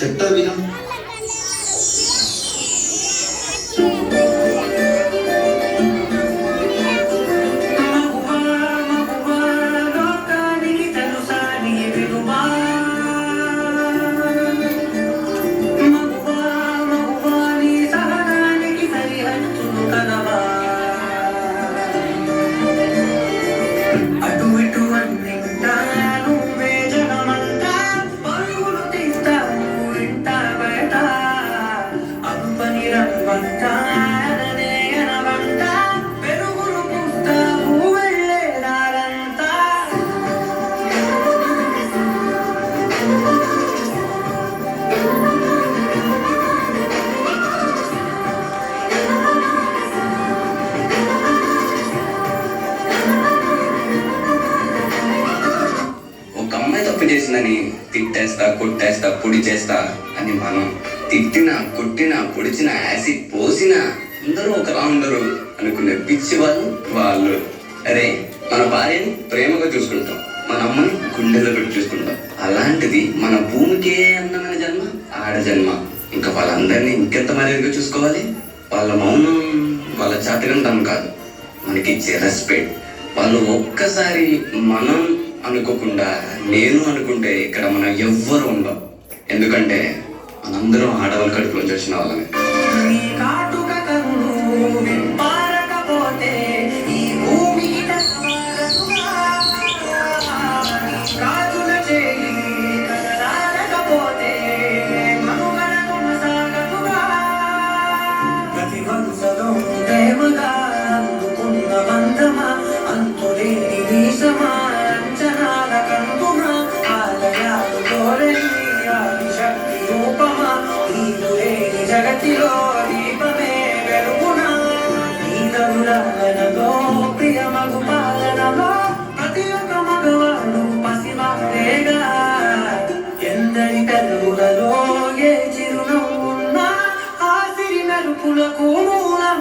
చెప్తా విను. చేసిందని తిట్టేస్తా, కొట్టేస్తా, పొడి చేస్తా అని మనం తిట్టినా, కొట్టినా, పొడిచినా, యాసిడ్ పోసినా అందరూ ఒకలా ఉండరు అనుకునే పిచ్చి వాళ్ళు. అరే, మన భార్యని ప్రేమగా చూసుకుంటాం, మన అమ్మని గుండెలో పెట్టి చూసుకుంటాం. అలాంటిది మన భూమికే అందమైన జన్మ ఆడ జన్మ. ఇంకా వాళ్ళందరినీ ఇంకెంత మర్యాదగా చూసుకోవాలి. వాళ్ళ మౌనం వాళ్ళ చాతకంతం కాదు, మనకి ఇచ్చే రెస్పెక్ట్. వాళ్ళు ఒక్కసారి మనం అనుకోకుండా నేను అనుకుంటే ఇక్కడ మనం ఎవ్వరు ఉండం. ఎందుకంటే మనందరం ఆడవాళ్ళ కడుపులోంచి వచ్చిన వాళ్ళమే. జగతిలో దీపమే వెలుగునా, ఈ తరుణలో ప్రియ మగు పాలనలో ప్రతి ఒక్క మగవాడు పసివాడేగా. ఎందరి కలుగులలో ఏ చిరునవ్వున్నా ఆ సిరి మెరుపులకు మూలం